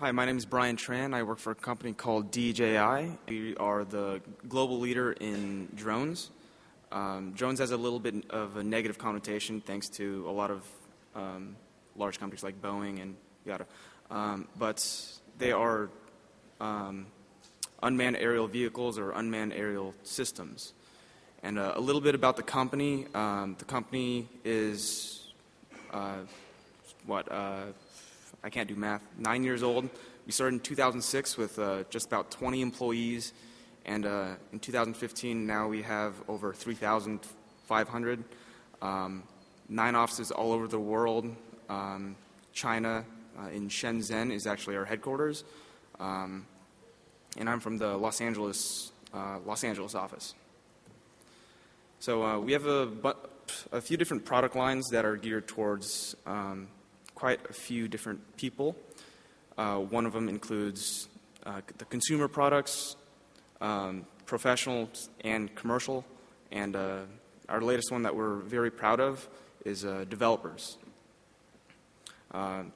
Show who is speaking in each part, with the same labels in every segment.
Speaker 1: Hi, my name is Brian Tran. I work for a company called DJI. We are the global leader in drones. Drones has a little bit of a negative connotation thanks to a lot of large companies like Boeing and yada. But they are unmanned aerial vehicles or unmanned aerial systems. And a little bit about the company. The company is, I can't do math, 9 years old. We started in 2006 with just about 20 employees, and in 2015 now we have over 3,500, 9 offices all over the world. China in Shenzhen is actually our headquarters, and I'm from the Los Angeles office. So we have a few different product lines that are geared towards quite a few different people. One of them includes the consumer products, professional and commercial, and our latest one that we're very proud of is developers.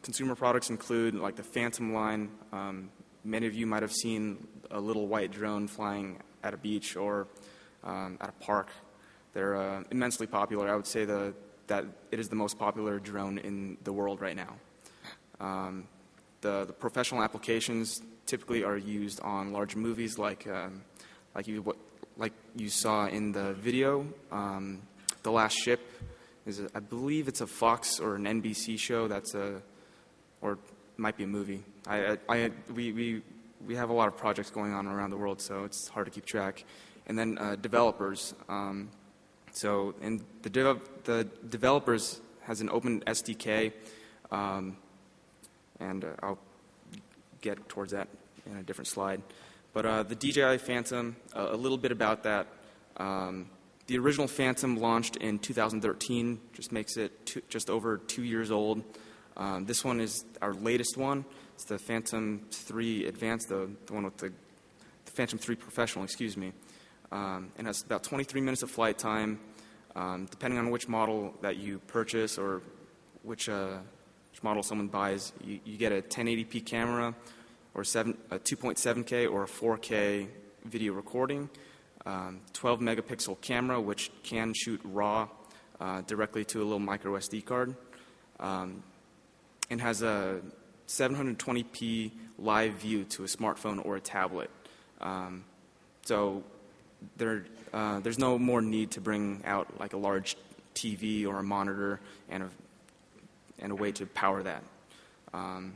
Speaker 1: Consumer products include like the Phantom line. Many of you might have seen a little white drone flying at a beach or at a park. They're immensely popular. I would say that it is the most popular drone in the world right now. The professional applications typically are used on large movies like you saw in the video. The Last Ship I believe it's a Fox or an NBC show. Or it might be a movie. We have a lot of projects going on around the world, so it's hard to keep track. And then developers. The developers has an open SDK, and I'll get towards that in a different slide. But the DJI Phantom, a little bit about that. The original Phantom launched in 2013, just makes it just over 2 years old. This one is our latest one. It's the Phantom 3 Advanced, the one with the Phantom 3 Professional, excuse me. And has about 23 minutes of flight time. Depending on which model that you purchase or which model someone buys, you get a 1080p camera or a 2.7K or a 4K video recording, 12 megapixel camera which can shoot RAW directly to a little micro SD card, and has a 720p live view to a smartphone or a tablet. So there's no more need to bring out like a large TV or a monitor and a way to power that. And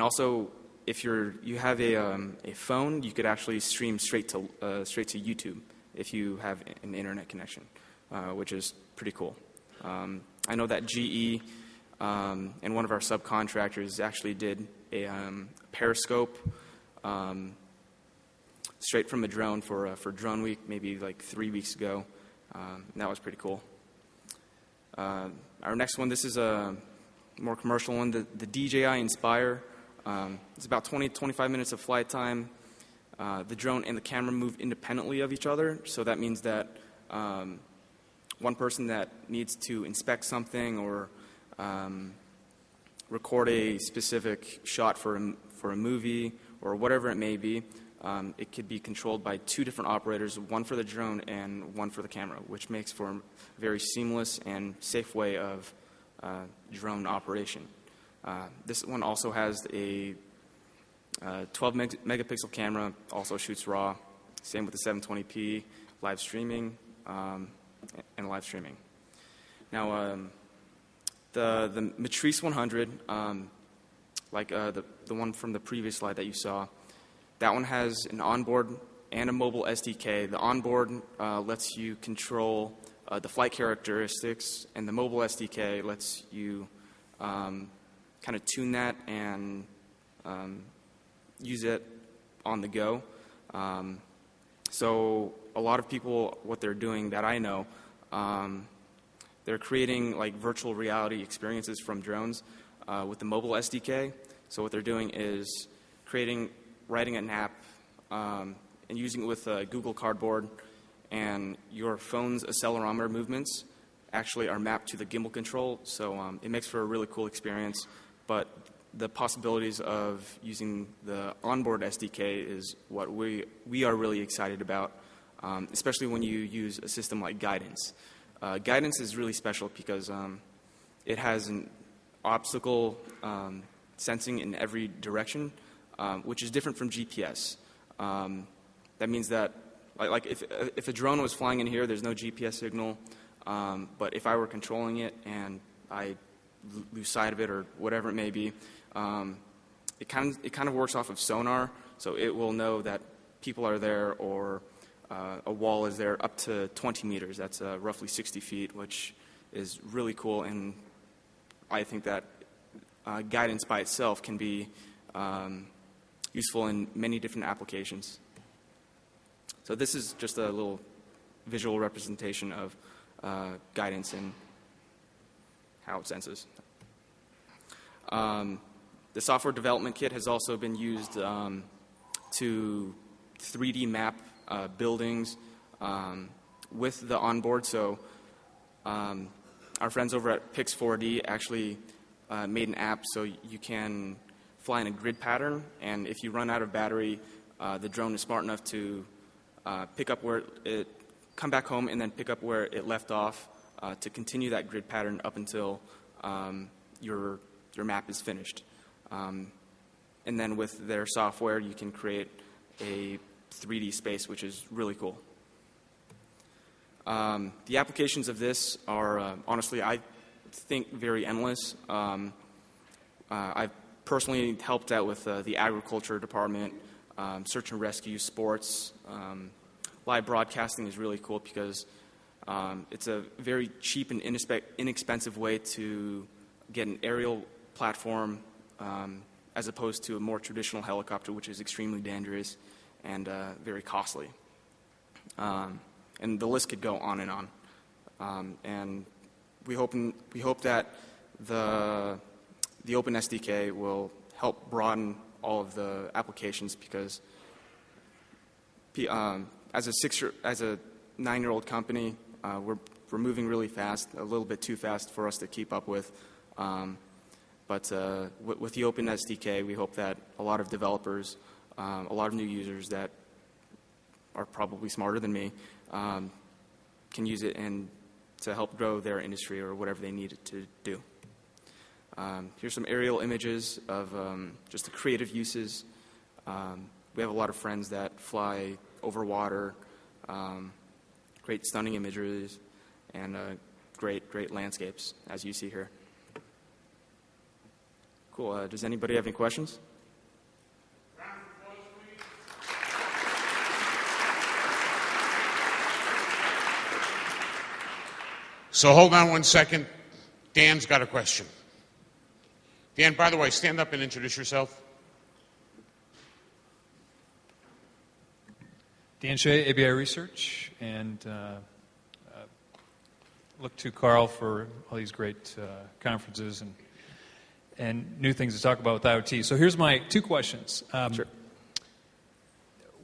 Speaker 1: also, if you have a phone, you could actually stream straight to YouTube if you have an internet connection, which is pretty cool. I know that GE and one of our subcontractors actually did a Periscope. Straight from a drone for Drone Week, maybe like 3 weeks ago. And that was pretty cool. Our next one, this is a more commercial one, the DJI Inspire. It's about 20-25 minutes of flight time. The drone and the camera move independently of each other, so that means that one person that needs to inspect something or record a specific shot for a movie or whatever it may be, it could be controlled by 2 different operators, one for the drone and one for the camera, which makes for a very seamless and safe way of drone operation. This one also has a 12 megapixel camera, also shoots RAW, same with the 720p, live streaming, and live streaming. Now, the Matrice 100, like the one from the previous slide that you saw, that one has an onboard and a mobile SDK. The onboard lets you control the flight characteristics, and the mobile SDK lets you kind of tune that and use it on the go. So a lot of people, what they're doing that I know, they're creating like virtual reality experiences from drones with the mobile SDK. So what they're doing is writing an app and using it with Google Cardboard, and your phone's accelerometer movements actually are mapped to the gimbal control, so it makes for a really cool experience. But the possibilities of using the onboard SDK is what we are really excited about, especially when you use a system like Guidance. Guidance is really special because it has an obstacle sensing in every direction, which is different from GPS. That means that, like if a drone was flying in here, there's no GPS signal. But if I were controlling it and I lose sight of it or whatever it may be, it kind of works off of sonar, so it will know that people are there or a wall is there up to 20 meters. That's roughly 60 feet, which is really cool. And I think that Guidance by itself can be useful in many different applications. So this is just a little visual representation of Guidance and how it senses. The software development kit has also been used to 3D map buildings with the onboard. So our friends over at Pix4D actually made an app so you can fly in a grid pattern, and if you run out of battery, the drone is smart enough to pick up where it come back home and then pick up where it left off to continue that grid pattern up until your map is finished. And then with their software, you can create a 3D space, which is really cool. The applications of this are, honestly, I think very endless. I've personally helped out with the agriculture department, search and rescue, sports. Live broadcasting is really cool because it's a very cheap and inexpensive way to get an aerial platform as opposed to a more traditional helicopter, which is extremely dangerous and very costly. And the list could go on and on. And we hope that the Open SDK will help broaden all of the applications because as a 9-year-old company, we're moving really fast, a little bit too fast for us to keep up with. But with the Open SDK, we hope that a lot of developers, a lot of new users that are probably smarter than me, can use it and to help grow their industry or whatever they need it to do. Here's some aerial images of just the creative uses. We have a lot of friends that fly over water, great stunning images, and great landscapes, as you see here. Cool. Does anybody have any questions?
Speaker 2: So hold on one second. Dan's got a question. Dan, by the way, stand up and introduce yourself.
Speaker 3: Dan Shea, ABI Research, and look to Carl for all these great conferences and new things to talk about with IoT. So here's my 2 questions.
Speaker 1: Sure.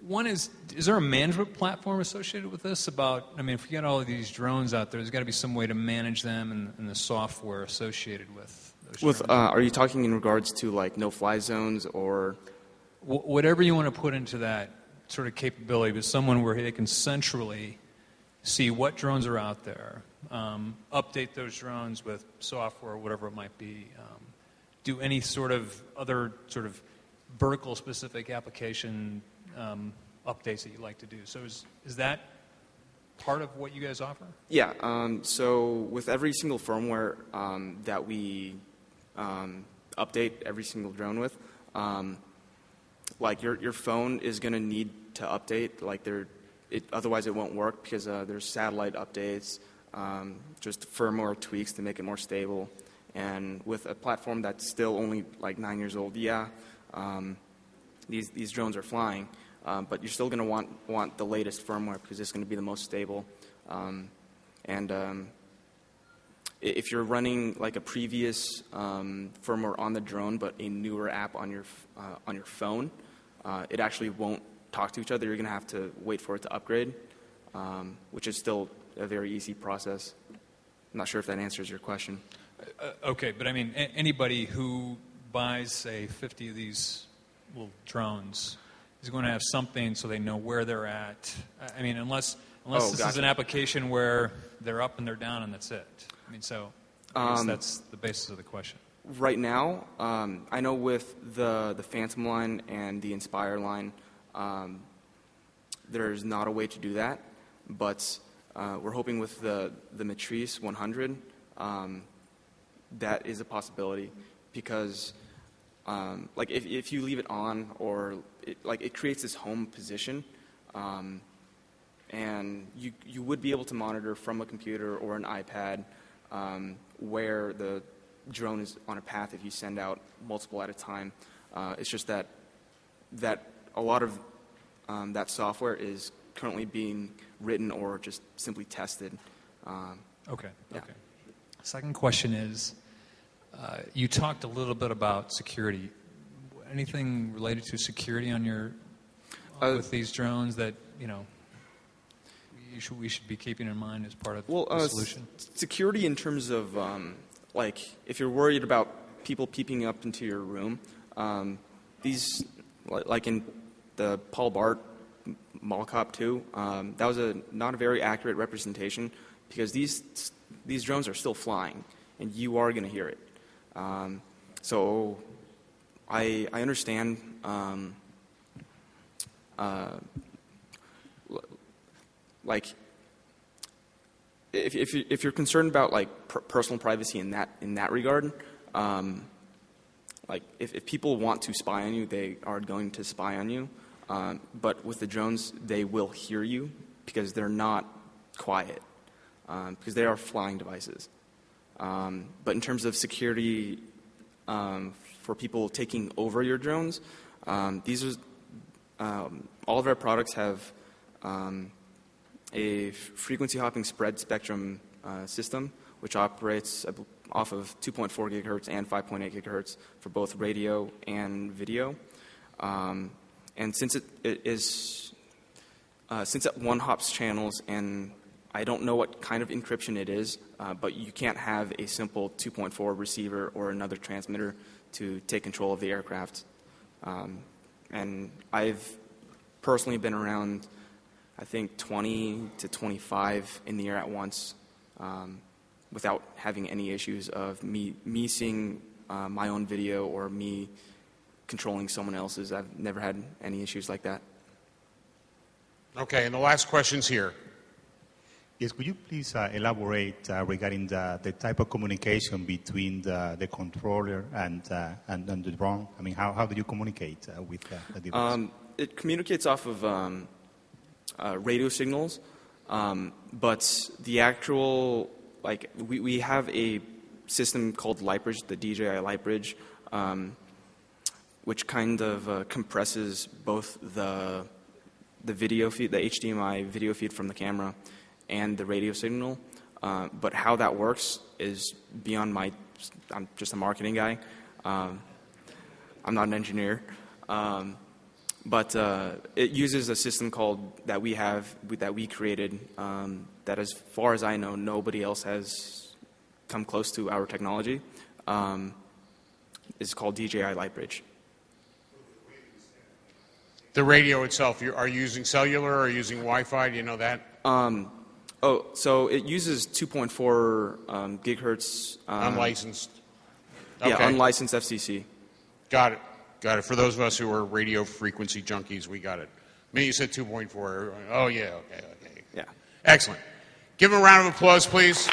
Speaker 3: One is there a management platform associated with this? If you got all of these drones out there, there's got to be some way to manage them and the software associated with those drones.
Speaker 1: Are you talking in regards to like no-fly zones or?
Speaker 3: Whatever you want to put into that sort of capability, but someone where they can centrally see what drones are out there, update those drones with software or whatever it might be, do any sort of other sort of vertical specific application updates that you like to do. So is that part of what you guys offer?
Speaker 1: Yeah. So with every single firmware that we update every single drone with, like your phone is going to need to update. Like otherwise it won't work because there's satellite updates, just firmware tweaks to make it more stable. And with a platform that's still only like 9 years old, these drones are flying, but you're still going to want the latest firmware because it's going to be the most stable. If you're running like a previous firmware on the drone but a newer app on your phone, it actually won't talk to each other. You're going to have to wait for it to upgrade, which is still a very easy process. I'm not sure if that answers your question.
Speaker 3: Okay, but I mean, anybody who buys, say, 50 of these little drones, is going to have something so they know where they're at. I mean, unless this is
Speaker 1: gotcha.
Speaker 3: an application where they're up and they're down and that's it. I mean, so I guess that's the basis of the question.
Speaker 1: Right now, I know with the Phantom line and the Inspire line, there's not a way to do that, but we're hoping with the Matrice 100, that is a possibility because, like, if you leave it on or it creates this home position, and you would be able to monitor from a computer or an iPad where the drone is on a path if you send out multiple at a time. It's just that a lot of that software is currently being written or just simply tested.
Speaker 3: Okay.
Speaker 1: Yeah.
Speaker 3: Okay. Second question is, you talked a little bit about security. Anything related to security on your with these drones that we should be keeping in mind as part of the solution?
Speaker 1: Security in terms of like if you're worried about people peeping up into your room, these like in the Paul Bart Mall Cop 2, that was not a very accurate representation because these drones are still flying and you are going to hear it. So I understand like if you're concerned about like personal privacy in that regard, like if people want to spy on you, they are going to spy on you. But with the drones, they will hear you because they're not quiet, because they are flying devices. But in terms of security for people taking over your drones, these are all of our products have a frequency hopping spread spectrum system, which operates off of 2.4 gigahertz and 5.8 gigahertz for both radio and video. And since since it one hops channels, and I don't know what kind of encryption it is, but you can't have a simple 2.4 receiver or another transmitter to take control of the aircraft. And I've personally been around, I think, 20 to 25 in the air at once without having any issues of me seeing my own video or me controlling someone else's. I've never had any issues like that.
Speaker 2: Okay, and the last question's here.
Speaker 4: Yes, could you please elaborate regarding the type of communication between the controller and the drone? I mean, how do you communicate with the device?
Speaker 1: It communicates off of radio signals, but the actual, like, we have a system called Lightbridge, the DJI Lightbridge, which kind of compresses both the video feed, the HDMI video feed from the camera, and the radio signal. But how that works is beyond I'm just a marketing guy. I'm not an engineer. But it uses a system that we created, that as far as I know, nobody else has come close to our technology. It's called DJI Lightbridge.
Speaker 2: The radio itself, are you using cellular or using Wi-Fi? Do you know that?
Speaker 1: So it uses 2.4 gigahertz.
Speaker 2: Unlicensed.
Speaker 1: Yeah,
Speaker 2: Okay.
Speaker 1: unlicensed FCC.
Speaker 2: Got it. For those of us who are radio frequency junkies, we got it. I mean, you said 2.4. Oh, yeah, okay.
Speaker 1: Yeah.
Speaker 2: Excellent. Give him a round of applause, please.